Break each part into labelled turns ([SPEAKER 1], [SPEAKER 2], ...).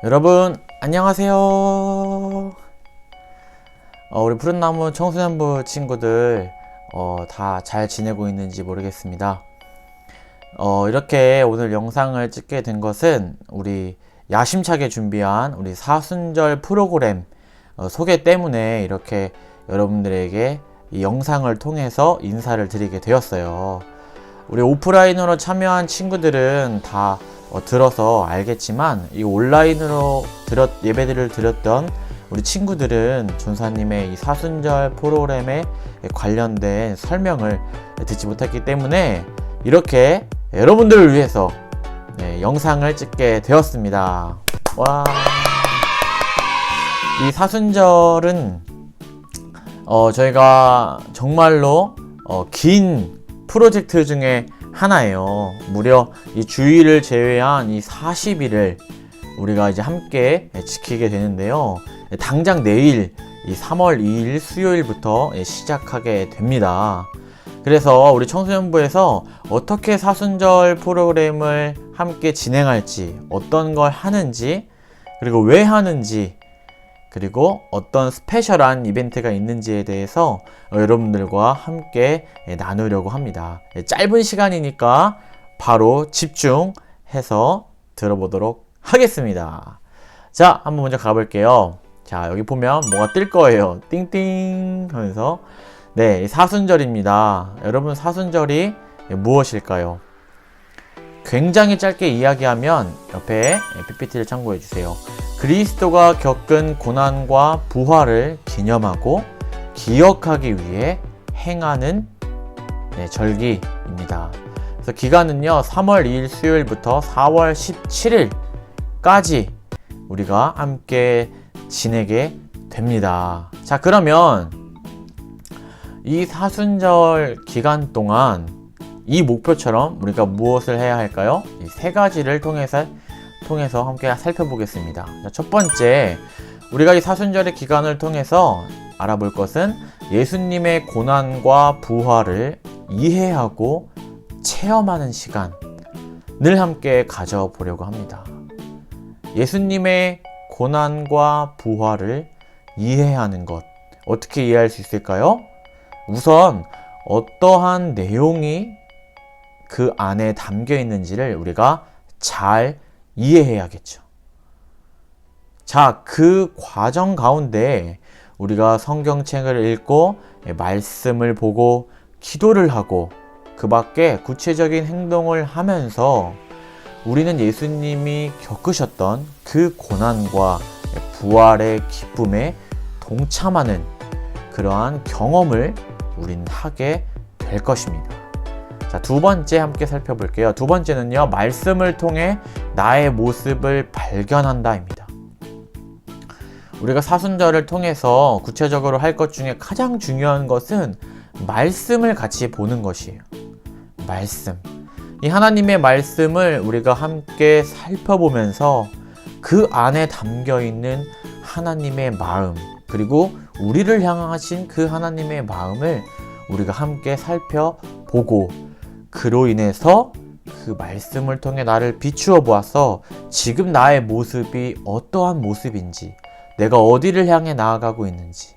[SPEAKER 1] 여러분 안녕하세요. 우리 푸른나무 청소년부 친구들 다 잘 지내고 있는지 모르겠습니다. 이렇게 오늘 영상을 찍게 된 것은 우리 야심차게 준비한 우리 사순절 프로그램 소개 때문에 이렇게 여러분들에게 이 영상을 통해서 인사를 드리게 되었어요. 우리 오프라인으로 참여한 친구들은 다 들어서 알겠지만 이 온라인으로 예배들을 드렸던 우리 친구들은 전사님의 이 사순절 프로그램에 관련된 설명을 듣지 못했기 때문에 이렇게 여러분들을 위해서 영상을 찍게 되었습니다. 와. 이 사순절은 저희가 정말로 긴 프로젝트 중에 하나예요. 무려 이 주일을 제외한 이 40일을 우리가 이제 함께 지키게 되는데요. 당장 내일 이 3월 2일 수요일부터 시작하게 됩니다. 그래서 우리 청소년부에서 어떻게 사순절 프로그램을 함께 진행할지, 어떤 걸 하는지, 그리고 왜 하는지, 그리고 어떤 스페셜한 이벤트가 있는지에 대해서 여러분들과 함께 나누려고 합니다. 짧은 시간이니까 바로 집중해서 들어보도록 하겠습니다. 자, 한번 먼저 가볼게요. 자, 여기 보면 뭐가 뜰 거예요. 띵띵 하면서 네, 사순절입니다. 여러분, 사순절이 무엇일까요? 굉장히 짧게 이야기하면 옆에 PPT를 참고해 주세요. 그리스도가 겪은 고난과 부활을 기념하고 기억하기 위해 행하는 절기입니다. 그래서 기간은요, 3월 2일 수요일부터 4월 17일까지 우리가 함께 지내게 됩니다. 자, 그러면 이 사순절 기간 동안 이 목표처럼 우리가 무엇을 해야 할까요? 이 세 가지를 통해서 함께 살펴보겠습니다. 자, 첫 번째, 우리가 이 사순절의 기간을 통해서 알아볼 것은 예수님의 고난과 부활을 이해하고 체험하는 시간을 함께 가져보려고 합니다. 예수님의 고난과 부활을 이해하는 것, 어떻게 이해할 수 있을까요? 우선 어떠한 내용이 그 안에 담겨 있는지를 우리가 잘 이해해야겠죠. 자, 그 과정 가운데 우리가 성경책을 읽고 말씀을 보고 기도를 하고 그 밖에 구체적인 행동을 하면서 우리는 예수님이 겪으셨던 그 고난과 부활의 기쁨에 동참하는 그러한 경험을 우린 하게 될 것입니다. 자, 두 번째 함께 살펴볼게요. 두 번째는요, 말씀을 통해 나의 모습을 발견한다입니다. 우리가 사순절을 통해서 구체적으로 할 것 중에 가장 중요한 것은 말씀을 같이 보는 것이에요. 말씀. 이 하나님의 말씀을 우리가 함께 살펴보면서 그 안에 담겨 있는 하나님의 마음, 그리고 우리를 향하신 그 하나님의 마음을 우리가 함께 살펴보고 그로 인해서 그 말씀을 통해 나를 비추어 보아서 지금 나의 모습이 어떠한 모습인지, 내가 어디를 향해 나아가고 있는지,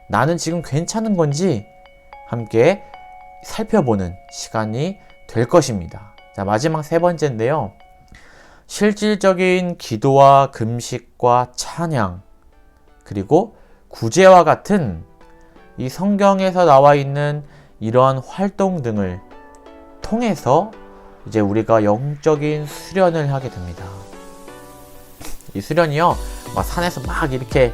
[SPEAKER 1] 나는 지금 괜찮은 건지 함께 살펴보는 시간이 될 것입니다. 자, 마지막 세 번째인데요. 실질적인 기도와 금식과 찬양, 그리고 구제와 같은 이 성경에서 나와 있는 이러한 활동 등을 통해서 이제 우리가 영적인 수련을 하게 됩니다. 이 수련이요, 막 산에서 막 이렇게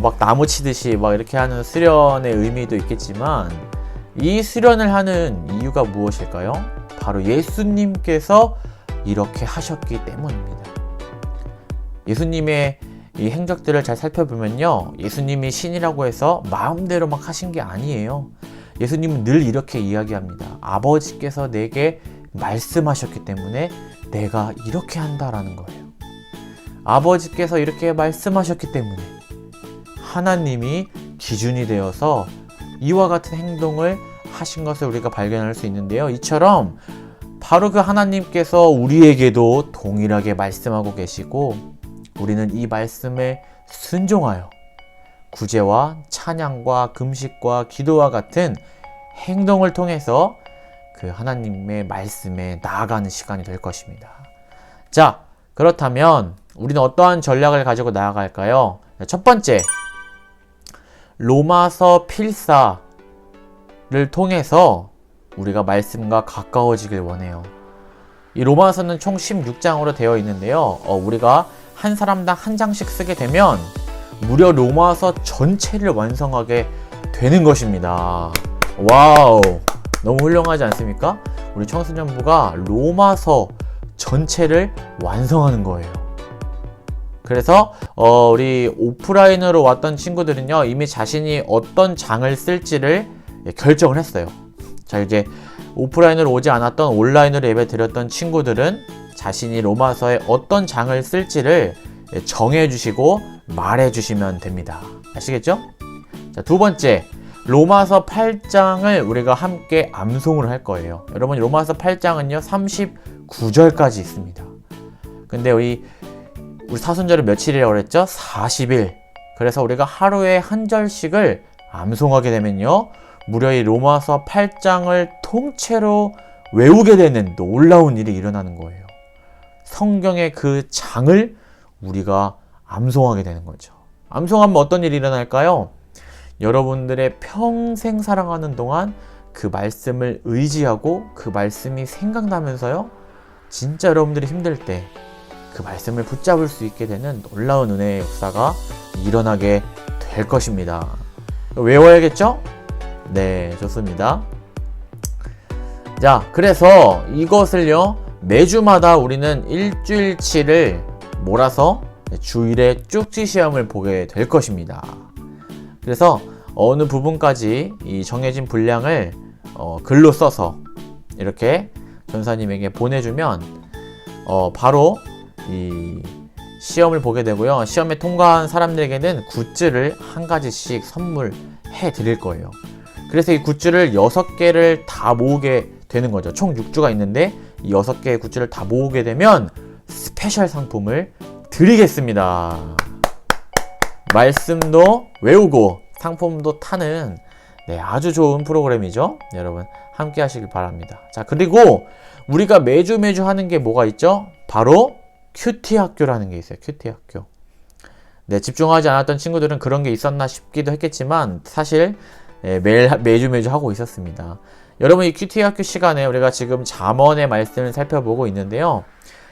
[SPEAKER 1] 막 나무 치듯이 막 이렇게 하는 수련의 의미도 있겠지만, 이 수련을 하는 이유가 무엇일까요? 바로 예수님께서 이렇게 하셨기 때문입니다. 예수님의 이 행적들을 잘 살펴보면요, 예수님이 신이라고 해서 마음대로 막 하신 게 아니에요. 예수님은 늘 이렇게 이야기합니다. 아버지께서 내게 말씀하셨기 때문에 내가 이렇게 한다라는 거예요. 아버지께서 이렇게 말씀하셨기 때문에 하나님이 기준이 되어서 이와 같은 행동을 하신 것을 우리가 발견할 수 있는데요. 이처럼 바로 그 하나님께서 우리에게도 동일하게 말씀하고 계시고 우리는 이 말씀에 순종하여 구제와 찬양과 금식과 기도와 같은 행동을 통해서 그 하나님의 말씀에 나아가는 시간이 될 것입니다. 자, 그렇다면 우리는 어떠한 전략을 가지고 나아갈까요? 첫 번째, 로마서 필사를 통해서 우리가 말씀과 가까워지길 원해요. 이 로마서는 총 16장으로 되어 있는데요. 우리가 한 사람당 한 장씩 쓰게 되면 무려 로마서 전체를 완성하게 되는 것입니다. 와우, 너무 훌륭하지 않습니까? 우리 청소년부가 로마서 전체를 완성하는 거예요. 그래서 우리 오프라인으로 왔던 친구들은요, 이미 자신이 어떤 장을 쓸지를 결정을 했어요. 자, 이제 오프라인으로 오지 않았던 온라인으로 예배 드렸던 친구들은 자신이 로마서에 어떤 장을 쓸지를 정해주시고 말해주시면 됩니다. 아시겠죠? 자, 두 번째, 로마서 8장을 우리가 함께 암송을 할 거예요. 여러분, 로마서 8장은요 39절까지 있습니다. 근데 우리 사순절은 며칠이라고 그랬죠? 40일. 그래서 우리가 하루에 한 절씩을 암송하게 되면요, 무려 이 로마서 8장을 통째로 외우게 되는 놀라운 일이 일어나는 거예요. 성경의 그 장을 우리가 암송하게 되는 거죠. 암송하면 어떤 일이 일어날까요? 여러분들의 평생 살아가는 동안 그 말씀을 의지하고 그 말씀이 생각나면서요, 진짜 여러분들이 힘들 때 그 말씀을 붙잡을 수 있게 되는 놀라운 은혜의 역사가 일어나게 될 것입니다. 외워야겠죠? 네, 좋습니다. 자, 그래서 이것을요, 매주마다 우리는 일주일치를 몰아서 주일에 쪽지 시험을 보게 될 것입니다. 그래서 어느 부분까지 이 정해진 분량을 글로 써서 이렇게 전사님에게 보내주면 바로 이 시험을 보게 되고요. 시험에 통과한 사람들에게는 굿즈를 한 가지씩 선물해 드릴 거예요. 그래서 이 굿즈를 6개를 다 모으게 되는 거죠. 총 6주가 있는데 이 6개의 굿즈를 다 모으게 되면 스페셜 상품을 드리겠습니다. 말씀도 외우고 상품도 타는, 네, 아주 좋은 프로그램이죠. 여러분 함께 하시길 바랍니다. 자, 그리고 우리가 매주 하는 게 뭐가 있죠? 바로 큐티 학교라는 게 있어요. 큐티 학교. 네, 집중하지 않았던 친구들은 그런 게 있었나 싶기도 했겠지만 사실 매주 하고 있었습니다. 여러분, 이 큐티 학교 시간에 우리가 지금 잠언의 말씀을 살펴보고 있는데요,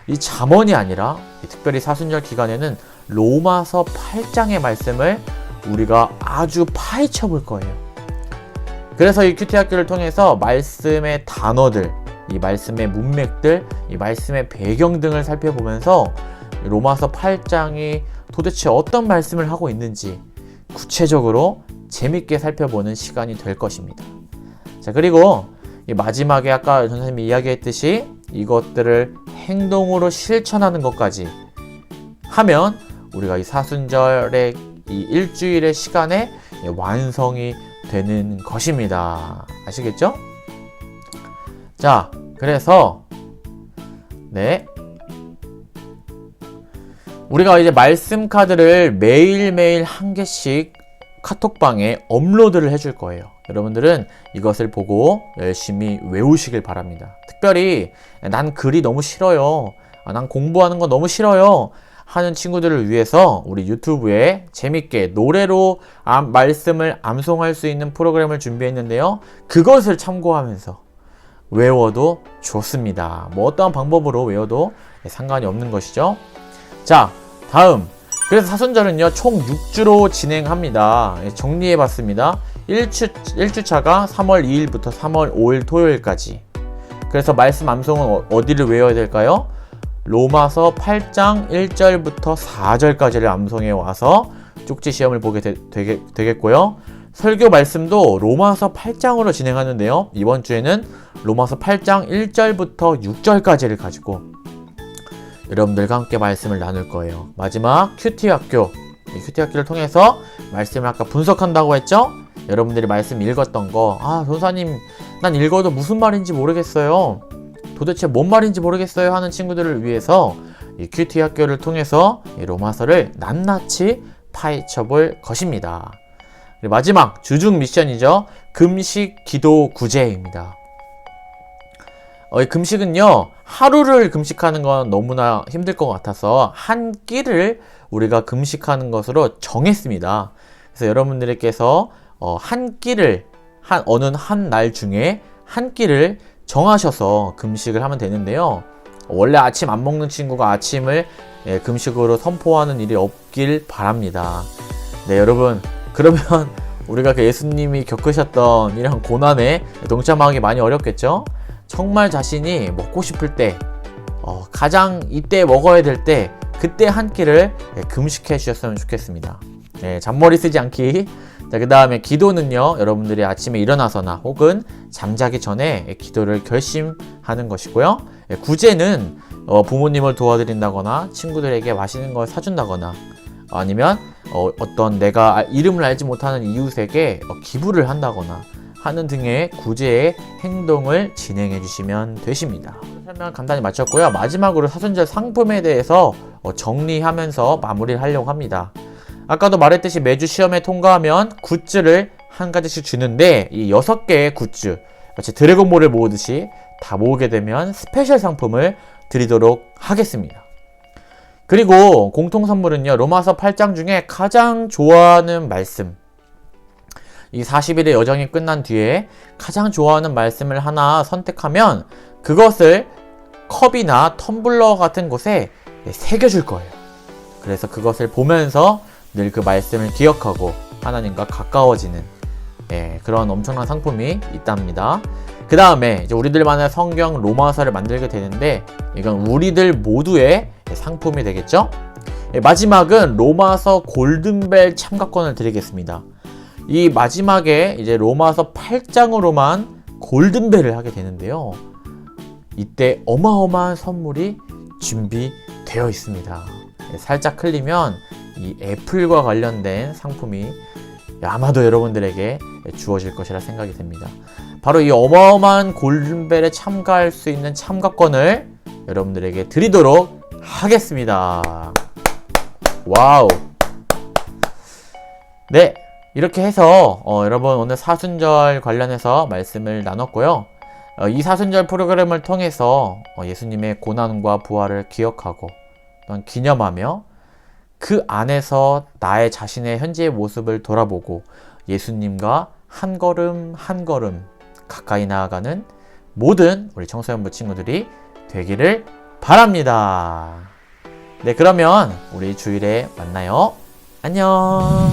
[SPEAKER 1] 이 잠언이 아니라 특별히 사순절 기간에는 로마서 8장의 말씀을 우리가 아주 파헤쳐 볼 거예요. 그래서 이 큐티 학교를 통해서 말씀의 단어들, 이 말씀의 문맥들, 이 말씀의 배경 등을 살펴보면서 로마서 8장이 도대체 어떤 말씀을 하고 있는지 구체적으로 재밌게 살펴보는 시간이 될 것입니다. 자, 그리고 이 마지막에 아까 전사님이 이야기했듯이 이것들을 행동으로 실천하는 것까지 하면 우리가 이 사순절의 이 일주일의 시간에 완성이 되는 것입니다. 아시겠죠? 자, 그래서 네, 우리가 이제 말씀 카드를 매일매일 한 개씩 카톡방에 업로드를 해줄 거예요. 여러분들은 이것을 보고 열심히 외우시길 바랍니다. 특별히 난 글이 너무 싫어요, 난 공부하는 거 너무 싫어요 하는 친구들을 위해서 우리 유튜브에 재밌게 노래로 말씀을 암송할 수 있는 프로그램을 준비했는데요, 그것을 참고하면서 외워도 좋습니다. 뭐 어떠한 방법으로 외워도 상관이 없는 것이죠. 자, 다음, 그래서 사순절은요 총 6주로 진행합니다. 정리해봤습니다. 1주차가 3월 2일부터 3월 5일 토요일까지. 그래서 말씀 암송은 어디를 외워야 될까요? 로마서 8장 1절부터 4절까지를 암송해 와서 쪽지 시험을 보게 되겠고요. 설교 말씀도 로마서 8장으로 진행하는데요, 이번 주에는 로마서 8장 1절부터 6절까지를 가지고 여러분들과 함께 말씀을 나눌 거예요. 마지막 큐티 학교, 이 큐티 학교를 통해서 말씀을 아까 분석한다고 했죠? 여러분들이 말씀 읽었던 거, 전사님 난 읽어도 무슨 말인지 모르겠어요, 도대체 뭔 말인지 모르겠어요 하는 친구들을 위해서 이 큐티 학교를 통해서 이 로마서를 낱낱이 파헤쳐 볼 것입니다. 마지막 주중 미션이죠. 금식, 기도, 구제입니다. 이 금식은요, 하루를 금식하는 건 너무나 힘들 것 같아서 한 끼를 우리가 금식하는 것으로 정했습니다. 그래서 여러분들께서 한 끼를 어느 한 날 중에 한 끼를 정하셔서 금식을 하면 되는데요. 원래 아침 안 먹는 친구가 아침을 금식으로 선포하는 일이 없길 바랍니다. 네, 여러분, 그러면 우리가 그 예수님이 겪으셨던 이런 고난에 동참하기 많이 어렵겠죠? 정말 자신이 먹고 싶을 때, 가장 이때 먹어야 될 때, 그때 한 끼를 금식해 주셨으면 좋겠습니다. 네, 잔머리 쓰지 않기. 자, 그 다음에 기도는요, 여러분들이 아침에 일어나서나 혹은 잠자기 전에 기도를 결심하는 것이고요. 구제는 부모님을 도와드린다거나 친구들에게 맛있는 걸 사준다거나 아니면 어떤 내가 이름을 알지 못하는 이웃에게 기부를 한다거나 하는 등의 구제의 행동을 진행해 주시면 되십니다. 설명 간단히 마쳤고요. 마지막으로 사순절 상품에 대해서 정리하면서 마무리를 하려고 합니다. 아까도 말했듯이 매주 시험에 통과하면 굿즈를 한 가지씩 주는데 이 6개의 굿즈, 마치 드래곤볼을 모으듯이 다 모으게 되면 스페셜 상품을 드리도록 하겠습니다. 그리고 공통 선물은요, 로마서 8장 중에 가장 좋아하는 말씀, 이 40일의 여정이 끝난 뒤에 가장 좋아하는 말씀을 하나 선택하면 그것을 컵이나 텀블러 같은 곳에 새겨줄 거예요. 그래서 그것을 보면서 늘 그 말씀을 기억하고 하나님과 가까워지는 그런 엄청난 상품이 있답니다. 그 다음에 이제 우리들만의 성경 로마서를 만들게 되는데 이건 우리들 모두의 상품이 되겠죠? 마지막은 로마서 골든벨 참가권을 드리겠습니다. 이 마지막에 이제 로마서 8장으로만 골든벨을 하게 되는데요. 이때 어마어마한 선물이 준비되어 있습니다. 살짝 흘리면 이 애플과 관련된 상품이 아마도 여러분들에게 주어질 것이라 생각이 됩니다. 바로 이 어마어마한 골든벨에 참가할 수 있는 참가권을 여러분들에게 드리도록 하겠습니다. 와우. 네, 이렇게 해서 여러분 오늘 사순절 관련해서 말씀을 나눴고요. 이 사순절 프로그램을 통해서 예수님의 고난과 부활을 기억하고 또한 기념하며 그 안에서 나의 자신의 현재의 모습을 돌아보고 예수님과 한 걸음 한 걸음 가까이 나아가는 모든 우리 청소년부 친구들이 되기를 바랍니다. 네, 그러면 우리 주일에 만나요. 안녕.